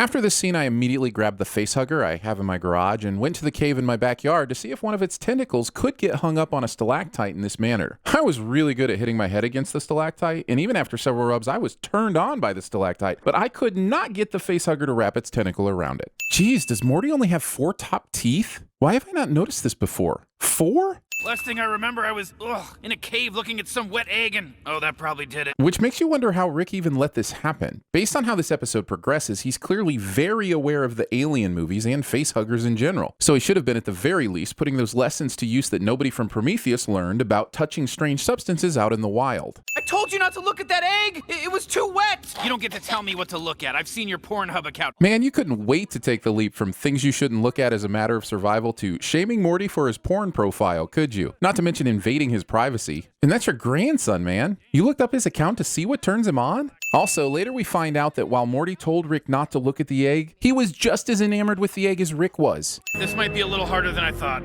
After this scene, I immediately grabbed the facehugger I have in my garage and went to the cave in my backyard to see if one of its tentacles could get hung up on a stalactite in this manner. I was really good at hitting my head against the stalactite, and even after several rubs, I was turned on by the stalactite, but I could not get the facehugger to wrap its tentacle around it. Geez, does Morty only have 4 top teeth? Why have I not noticed this before? 4? Last thing I remember, I was, in a cave looking at some wet egg and, that probably did it. Which makes you wonder how Rick even let this happen. Based on how this episode progresses, he's clearly very aware of the Alien movies and facehuggers in general. So he should have been at the very least putting those lessons to use that nobody from Prometheus learned about touching strange substances out in the wild. I told you not to look at that egg! It was too wet! You don't get to tell me what to look at. I've seen your Pornhub account. Man, you couldn't wait to take the leap from things you shouldn't look at as a matter of survival to shaming Morty for his porn profile, could you? Not to mention invading his privacy. And that's your grandson, man. You looked up his account to see what turns him on? Also, later we find out that while Morty told Rick not to look at the egg, he was just as enamored with the egg as Rick was. This might be a little harder than I thought.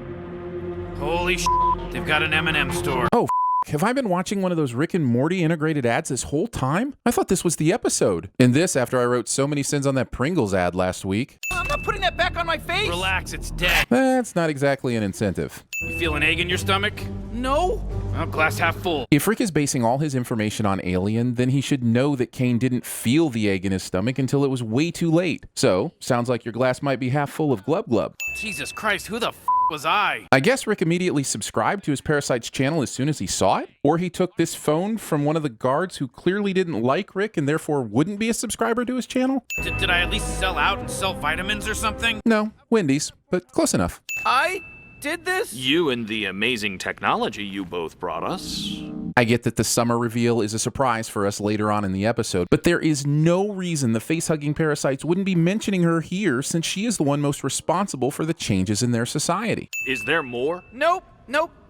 Holy shit, they've got an M&M store. Oh, have I been watching one of those Rick and Morty integrated ads this whole time? I thought this was the episode. And this after I wrote so many sins on that Pringles ad last week. I'm not putting that back on my face! Relax, it's dead. That's not exactly an incentive. You feel an egg in your stomach? No. Well, glass half full. If Rick is basing all his information on Alien, then he should know that Kane didn't feel the egg in his stomach until it was way too late. So, sounds like your glass might be half full of glub glub. Jesus Christ, who the was I? I guess Rick immediately subscribed to his Parasite's channel as soon as he saw it? Or he took this phone from one of the guards who clearly didn't like Rick and therefore wouldn't be a subscriber to his channel? Did I at least sell out and sell vitamins or something? No, Wendy's, but close enough. I did this? You and the amazing technology you both brought us. I get that the summer reveal is a surprise for us later on in the episode, but there is no reason the face-hugging parasites wouldn't be mentioning her here since she is the one most responsible for the changes in their society. Is there more? Nope.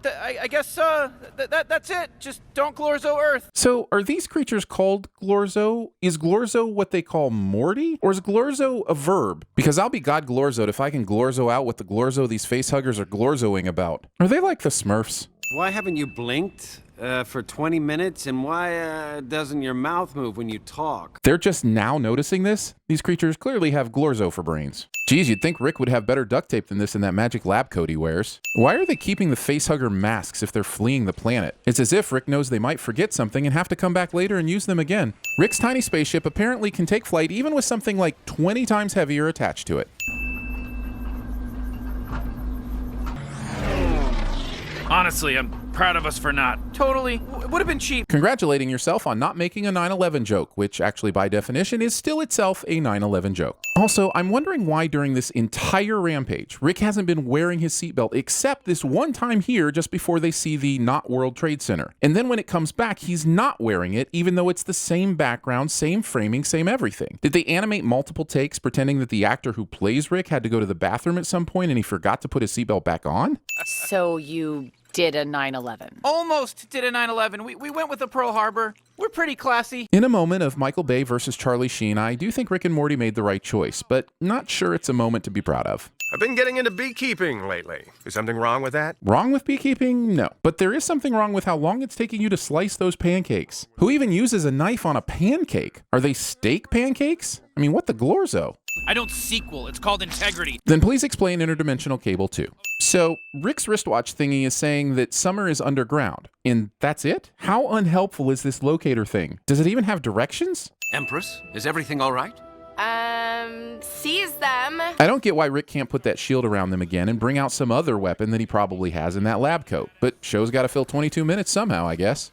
I guess that's it. Just don't Glorzo Earth. So are these creatures called Glorzo? Is Glorzo what they call Morty? Or is Glorzo a verb? Because I'll be God Glorzoed if I can Glorzo out what the Glorzo these facehuggers are Glorzoing about. Are they like the Smurfs? Why haven't you blinked for 20 minutes? And why doesn't your mouth move when you talk? They're just now noticing this? These creatures clearly have Glorzo for brains. Geez, you'd think Rick would have better duct tape than this in that magic lab coat he wears. Why are they keeping the facehugger masks if they're fleeing the planet? It's as if Rick knows they might forget something and have to come back later and use them again. Rick's tiny spaceship apparently can take flight even with something like 20 times heavier attached to it. Honestly, I'm proud of us for not. Totally. It would have been cheap. Congratulating yourself on not making a 9/11 joke, which actually by definition is still itself a 9/11 joke. Also, I'm wondering why during this entire rampage, Rick hasn't been wearing his seatbelt except this one time here just before they see the not World Trade Center. And then when it comes back, he's not wearing it, even though it's the same background, same framing, same everything. Did they animate multiple takes pretending that the actor who plays Rick had to go to the bathroom at some point and he forgot to put his seatbelt back on? So you did a 9/11. Almost did a 9/11. We went with the Pearl Harbor. We're pretty classy. In a moment of Michael Bay versus Charlie Sheen, I do think Rick and Morty made the right choice, but not sure it's a moment to be proud of. I've been getting into beekeeping lately. Is something wrong with that? Wrong with beekeeping? No. But there is something wrong with how long it's taking you to slice those pancakes. Who even uses a knife on a pancake? Are they steak pancakes? I mean, what the Glorzo? I don't sequel. It's called integrity. Then please explain interdimensional cable too. So, Rick's wristwatch thingy is saying that Summer is underground, and that's it? How unhelpful is this locator thing? Does it even have directions? Empress, is everything all right? Seize them. I don't get why Rick can't put that shield around them again and bring out some other weapon that he probably has in that lab coat. But show's gotta fill 22 minutes somehow, I guess.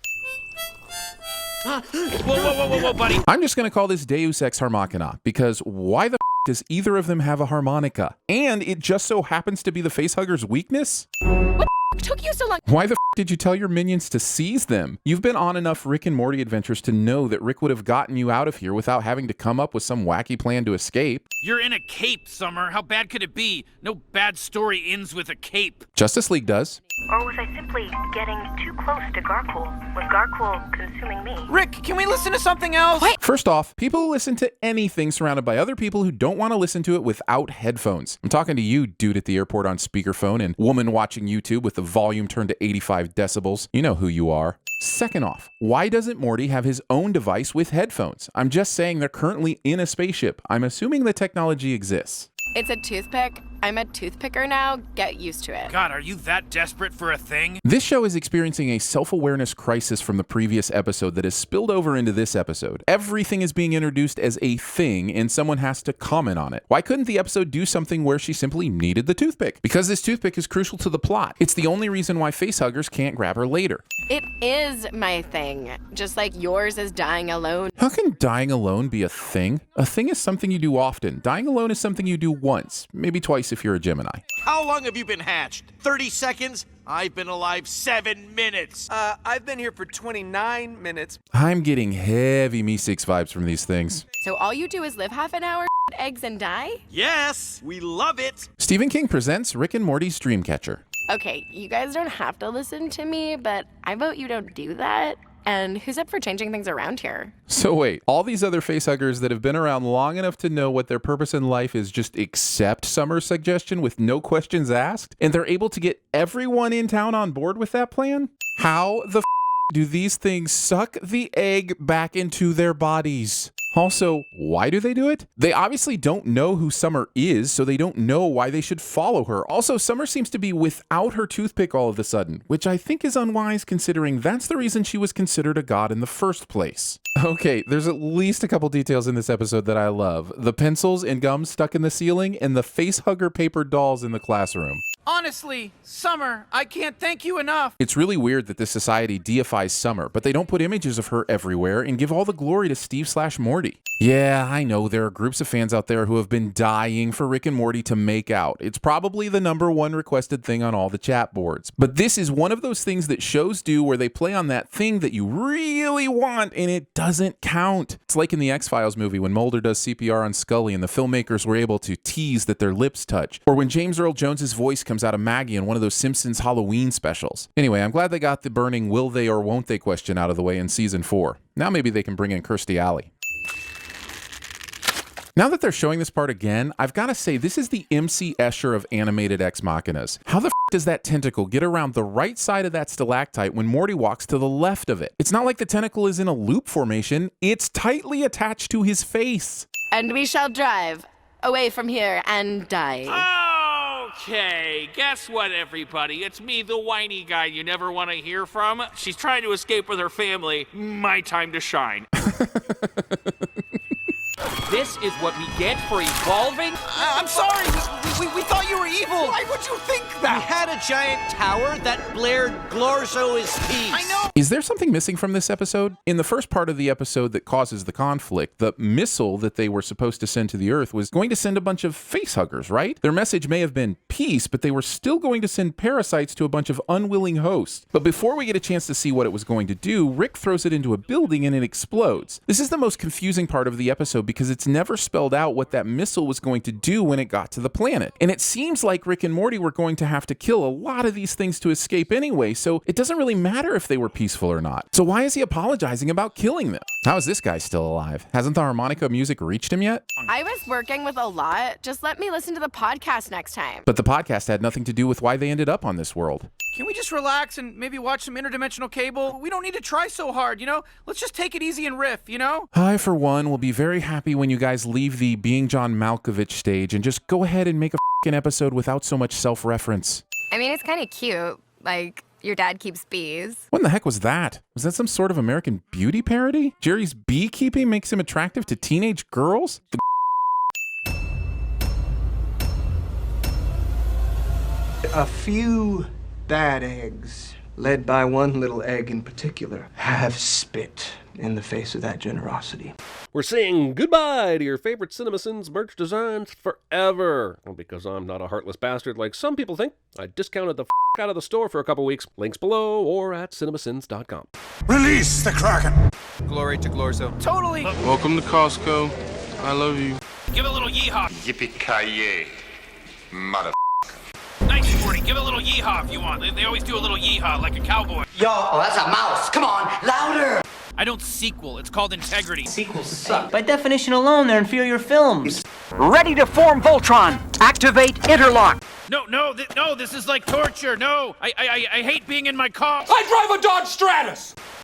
Whoa, buddy. I'm just gonna call this Deus Ex Harmachina, because why the does either of them have a harmonica? And it just so happens to be the facehugger's weakness? What took you so long? Why the did you tell your minions to seize them? You've been on enough Rick and Morty adventures to know that Rick would have gotten you out of here without having to come up with some wacky plan to escape. You're in a cape, Summer. How bad could it be? No bad story ends with a cape. Justice League does. Or was I simply getting too close to Garcool? Was Garcool consuming me? Rick, can we listen to something else? What? First off, people who listen to anything surrounded by other people who don't want to listen to it without headphones. I'm talking to you, dude at the airport on speakerphone, and woman watching YouTube with the volume turned to 85 decibels. You know who you are. Second off, why doesn't Morty have his own device with headphones? I'm just saying they're currently in a spaceship. I'm assuming the technology exists. It's a toothpick. I'm a toothpicker now. Get used to it. God, are you that desperate for a thing? This show is experiencing a self-awareness crisis from the previous episode that has spilled over into this episode. Everything is being introduced as a thing, and someone has to comment on it. Why couldn't the episode do something where she simply needed the toothpick? Because this toothpick is crucial to the plot. It's the only reason why facehuggers can't grab her later. It is my thing, just like yours is dying alone. How can dying alone be a thing? A thing is something you do often. Dying alone is something you do once, maybe twice if you're a Gemini. How long have you been hatched? 30 seconds? I've been alive 7 minutes. I've been here for 29 minutes. I'm getting heavy Me6 vibes from these things. So all you do is live half an hour, eggs, and die? Yes, we love it. Stephen King presents Rick and Morty's Dreamcatcher. Okay, you guys don't have to listen to me, but I vote you don't do that. And who's up for changing things around here? So wait, all these other facehuggers that have been around long enough to know what their purpose in life is just accept Summer's suggestion with no questions asked? And they're able to get everyone in town on board with that plan? How the do these things suck the egg back into their bodies? Also, why do they do it? They obviously don't know who Summer is, so they don't know why they should follow her. Also, Summer seems to be without her toothpick all of a sudden, which I think is unwise considering that's the reason she was considered a god in the first place. Okay, there's at least a couple details in this episode that I love. The pencils and gum stuck in the ceiling and the facehugger paper dolls in the classroom. Honestly, Summer, I can't thank you enough. It's really weird that this society deifies Summer, but they don't put images of her everywhere and give all the glory to Steve/Morty. Yeah, I know there are groups of fans out there who have been dying for Rick and Morty to make out. It's probably the #1 requested thing on all the chat boards. But this is one of those things that shows do where they play on that thing that you really want and it doesn't count. It's like in the X-Files movie when Mulder does CPR on Scully and the filmmakers were able to tease that their lips touch. Or when James Earl Jones's voice comes out of Maggie in one of those Simpsons Halloween specials. Anyway, I'm glad they got the burning will they or won't they question out of the way in season 4. Now maybe they can bring in Kirstie Alley. Now that they're showing this part again, I've got to say this is the MC Escher of animated Ex Machinas. How the does that tentacle get around the right side of that stalactite when Morty walks to the left of it? It's not like the tentacle is in a loop formation. It's tightly attached to his face. And we shall drive away from here and die. Okay, guess what, everybody? It's me, the whiny guy you never want to hear from. She's trying to escape with her family. My time to shine. This is what we get for evolving? I'm sorry, we thought you were evil. Why would you think We that? had a giant tower that blared Glorzo is peace. I know. Is there something missing from this episode? In the first part of the episode that causes the conflict, the missile that they were supposed to send to the Earth was going to send a bunch of facehuggers, right? Their message may have been peace, but they were still going to send parasites to a bunch of unwilling hosts. But before we get a chance to see what it was going to do, Rick throws it into a building and it explodes. This is the most confusing part of the episode because it's never spelled out what that missile was going to do when it got to the planet. And it seems like Rick and Morty were going to have to kill a lot of these things to escape anyway, so it doesn't really matter if they were peaceful or not. So why is he apologizing about killing them? How is this guy still alive? Hasn't the harmonica music reached him yet? I was working with a lot. Just let me listen to the podcast next time. But the podcast had nothing to do with why they ended up on this world. Can we just relax and maybe watch some interdimensional cable? We don't need to try so hard, you know? Let's just take it easy and riff, you know? I, for one, will be very happy when you guys leave the Being John Malkovich stage and just go ahead and make a f***ing episode without so much self-reference. I mean, it's kind of cute. Like, your dad keeps bees. What in the heck was that? Was that some sort of American Beauty parody? Jerry's beekeeping makes him attractive to teenage girls? A few bad eggs, led by one little egg in particular, have spit in the face of that generosity. We're saying goodbye to your favorite CinemaSins merch designs forever. Well, because I'm not a heartless bastard like some people think, I discounted the f*** out of the store for a couple weeks. Links below or at cinemasins.com. Release the Kraken! Glory to Glorzo. Totally. Welcome to Costco. I love you. Give it a little yeehaw. Yippee-ki-yay, mother. Nice, Morty. Give it a little yeehaw if you want. They always do a little yeehaw like a cowboy. Yo, oh, that's a mouse. Come on, louder. I don't sequel. It's called integrity. Sequels suck. By definition alone, they're inferior films. Ready to form Voltron. Activate interlock. No, this is like torture. No, I hate being in my car. I drive a Dodge Stratus.